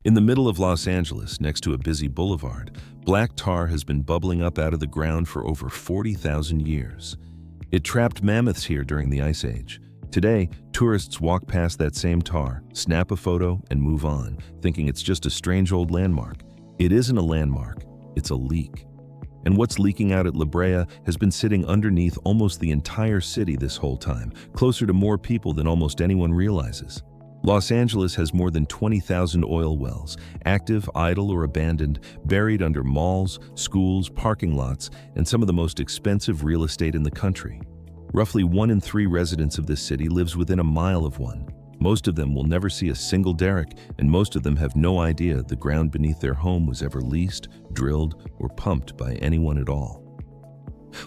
In the middle of Los Angeles, next to a busy boulevard, black tar has been bubbling up out of the ground for over 40,000 years. It trapped mammoths here during the Ice Age. Today, tourists walk past that same tar, snap a photo, and move on, thinking it's just a strange old landmark. It isn't a landmark, it's a leak. And what's leaking out at La Brea has been sitting underneath almost the entire city this whole time, closer to more people than almost anyone realizes. Los Angeles has more than 20,000 oil wells, active, idle, or abandoned, buried under malls, schools, parking lots, and some of the most expensive real estate in the country. Roughly 1 in 3 residents of this city lives within a mile of one. Most of them will never see a single derrick, and most of them have no idea the ground beneath their home was ever leased, drilled, or pumped by anyone at all.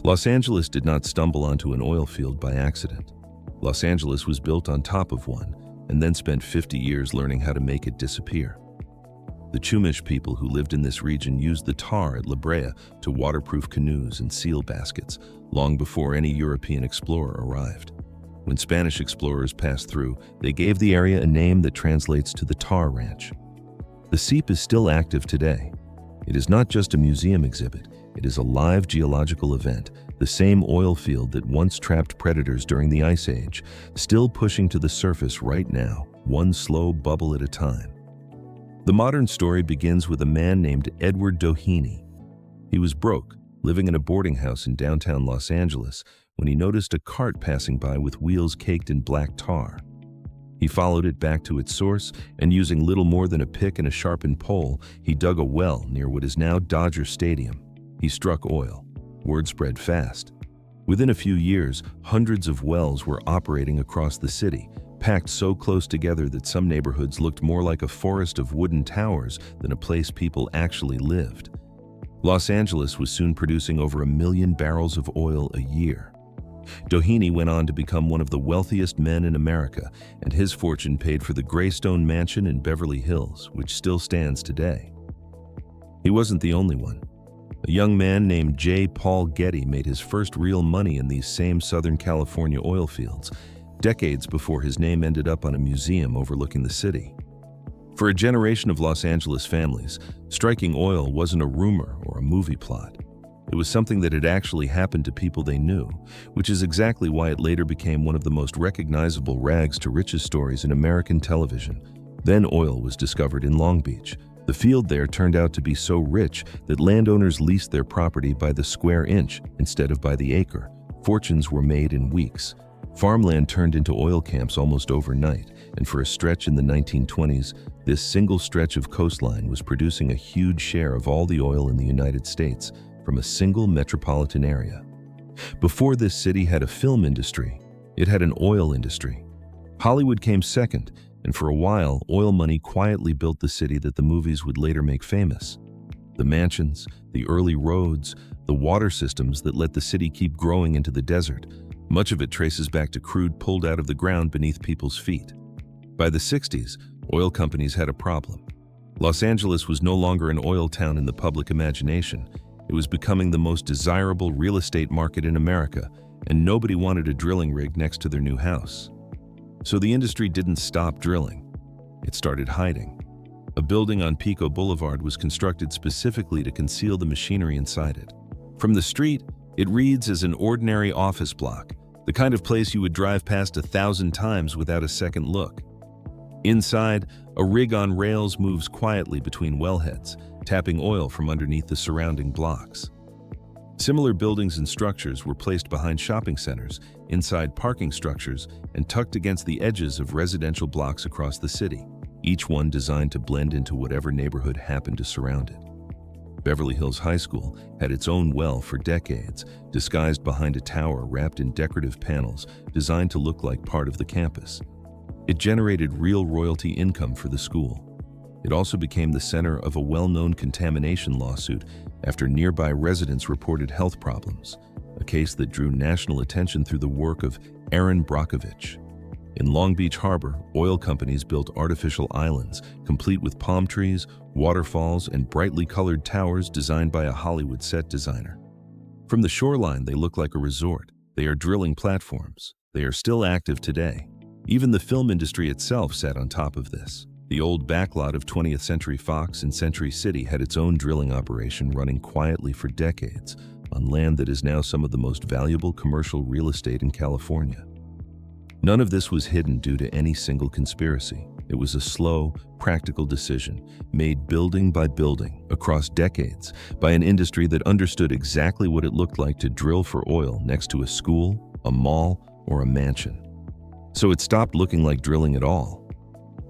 Los Angeles did not stumble onto an oil field by accident. Los Angeles was built on top of one, and then spent 50 years learning how to make it disappear. The Chumash people who lived in this region used the tar at La Brea to waterproof canoes and seal baskets long before any European explorer arrived. When Spanish explorers passed through, they gave the area a name that translates to the Tar Ranch. The seep is still active today. It is not just a museum exhibit, it is a live geological event, the same oil field that once trapped predators during the Ice Age, still pushing to the surface right now, one slow bubble at a time. The modern story begins with a man named Edward Doheny. He was broke, living in a boarding house in downtown Los Angeles, when he noticed a cart passing by with wheels caked in black tar. He followed it back to its source, and using little more than a pick and a sharpened pole, he dug a well near what is now Dodger Stadium. He struck oil. Word spread fast. Within a few years, hundreds of wells were operating across the city, packed so close together that some neighborhoods looked more like a forest of wooden towers than a place people actually lived. Los Angeles was soon producing over 1 million barrels of oil a year. Doheny went on to become one of the wealthiest men in America, and his fortune paid for the Greystone Mansion in Beverly Hills, which still stands today. He wasn't the only one. A young man named J. Paul Getty made his first real money in these same Southern California oil fields, decades before his name ended up on a museum overlooking the city. For a generation of Los Angeles families, striking oil wasn't a rumor or a movie plot. It was something that had actually happened to people they knew, which is exactly why it later became one of the most recognizable rags to riches stories in American television. Then oil was discovered in Long Beach. The field there turned out to be so rich that landowners leased their property by the square inch instead of by the acre. Fortunes were made in weeks. Farmland turned into oil camps almost overnight, and for a stretch in the 1920s, this single stretch of coastline was producing a huge share of all the oil in the United States from a single metropolitan area. Before this city had a film industry, it had an oil industry. Hollywood came second, and for a while, oil money quietly built the city that the movies would later make famous. The mansions, the early roads, the water systems that let the city keep growing into the desert, much of it traces back to crude pulled out of the ground beneath people's feet. By the 60s, oil companies had a problem. Los Angeles was no longer an oil town in the public imagination. It was becoming the most desirable real estate market in America, and nobody wanted a drilling rig next to their new house. So the industry didn't stop drilling. It started hiding. A building on Pico Boulevard was constructed specifically to conceal the machinery inside it. From the street, it reads as an ordinary office block, the kind of place you would drive past 1,000 times without a second look. Inside, a rig on rails moves quietly between wellheads, tapping oil from underneath the surrounding blocks. Similar buildings and structures were placed behind shopping centers, inside parking structures, and tucked against the edges of residential blocks across the city, each one designed to blend into whatever neighborhood happened to surround it. Beverly Hills High School had its own well for decades, disguised behind a tower wrapped in decorative panels designed to look like part of the campus. It generated real royalty income for the school. It also became the center of a well-known contamination lawsuit after nearby residents reported health problems, a case that drew national attention through the work of Aaron Brockovich. In Long Beach Harbor, oil companies built artificial islands, complete with palm trees, waterfalls, and brightly colored towers designed by a Hollywood set designer. From the shoreline, they look like a resort. They are drilling platforms. They are still active today. Even the film industry itself sat on top of this. The old backlot of 20th Century Fox in Century City had its own drilling operation running quietly for decades on land that is now some of the most valuable commercial real estate in California. None of this was hidden due to any single conspiracy. It was a slow, practical decision made building by building across decades by an industry that understood exactly what it looked like to drill for oil next to a school, a mall, or a mansion. So it stopped looking like drilling at all.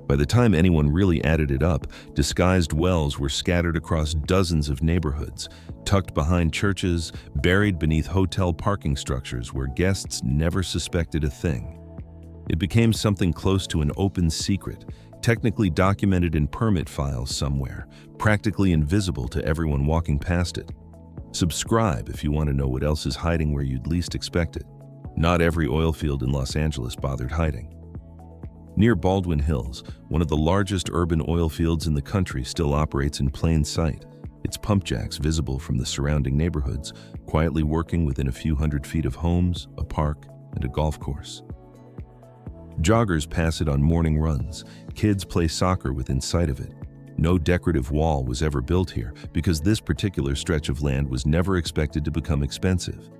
By the time anyone really added it up, disguised wells were scattered across dozens of neighborhoods, tucked behind churches, buried beneath hotel parking structures where guests never suspected a thing. It became something close to an open secret, technically documented in permit files somewhere, practically invisible to everyone walking past it. Subscribe if you want to know what else is hiding where you'd least expect it. Not every oil field in Los Angeles bothered hiding. Near Baldwin Hills, one of the largest urban oil fields in the country still operates in plain sight, its pump jacks visible from the surrounding neighborhoods, quietly working within a few hundred feet of homes, a park, and a golf course. Joggers pass it on morning runs. Kids play soccer within sight of it. No decorative wall was ever built here because this particular stretch of land was never expected to become expensive.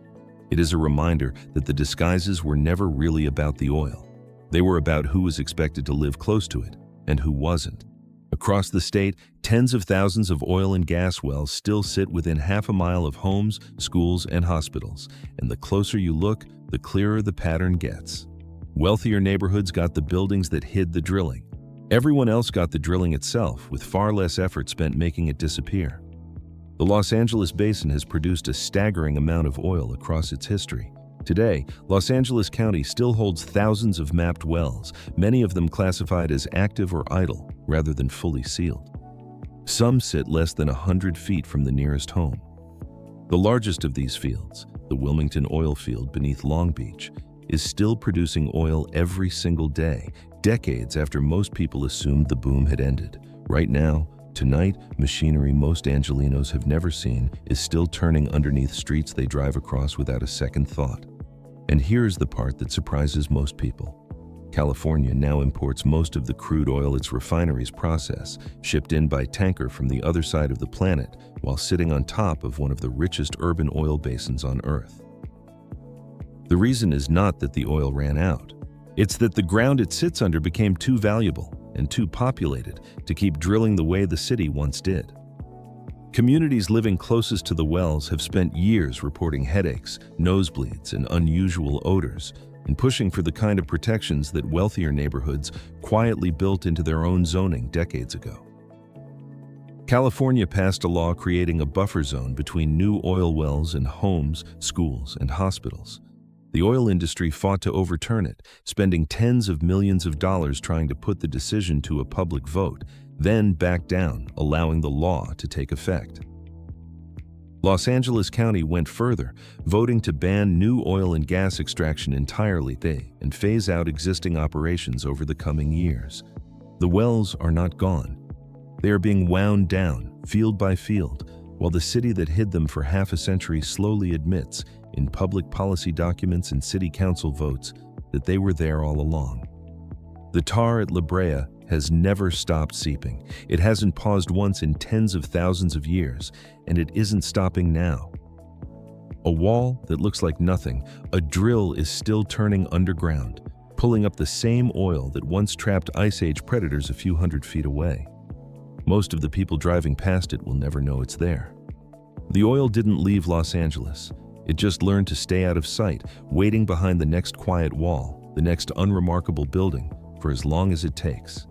It is a reminder that the disguises were never really about the oil. They were about who was expected to live close to it and who wasn't. Across the state, tens of thousands of oil and gas wells still sit within half a mile of homes, schools, and hospitals, and the closer you look, the clearer the pattern gets. Wealthier neighborhoods got the buildings that hid the drilling. Everyone else got the drilling itself, with far less effort spent making it disappear. The Los Angeles basin has produced a staggering amount of oil across its history. Today, Los Angeles County still holds thousands of mapped wells, many of them classified as active or idle, rather than fully sealed. Some sit less than 100 feet from the nearest home. The largest of these fields, the Wilmington oil field beneath Long Beach, is still producing oil every single day, decades after most people assumed the boom had ended. Right now, tonight, machinery most Angelinos have never seen is still turning underneath streets they drive across without a second thought. And here's the part that surprises most people. California now imports most of the crude oil its refineries process, shipped in by tanker from the other side of the planet, while sitting on top of one of the richest urban oil basins on Earth. The reason is not that the oil ran out. It's that the ground it sits under became too valuable and too populated to keep drilling the way the city once did. Communities living closest to the wells have spent years reporting headaches, nosebleeds, and unusual odors, and pushing for the kind of protections that wealthier neighborhoods quietly built into their own zoning decades ago. California passed a law creating a buffer zone between new oil wells and homes, schools, and hospitals. The oil industry fought to overturn it, spending tens of millions of dollars trying to put the decision to a public vote, then backed down, allowing the law to take effect. Los Angeles County went further, voting to ban new oil and gas extraction entirely and phase out existing operations over the coming years. The wells are not gone. They are being wound down, field by field, while the city that hid them for half a century slowly admits, in public policy documents and city council votes, that they were there all along. The tar at La Brea has never stopped seeping. It hasn't paused once in tens of thousands of years, and it isn't stopping now. A wall that looks like nothing, a drill is still turning underground, pulling up the same oil that once trapped Ice Age predators a few hundred feet away. Most of the people driving past it will never know it's there. The oil didn't leave Los Angeles. It just learned to stay out of sight, waiting behind the next quiet wall, the next unremarkable building, for as long as it takes.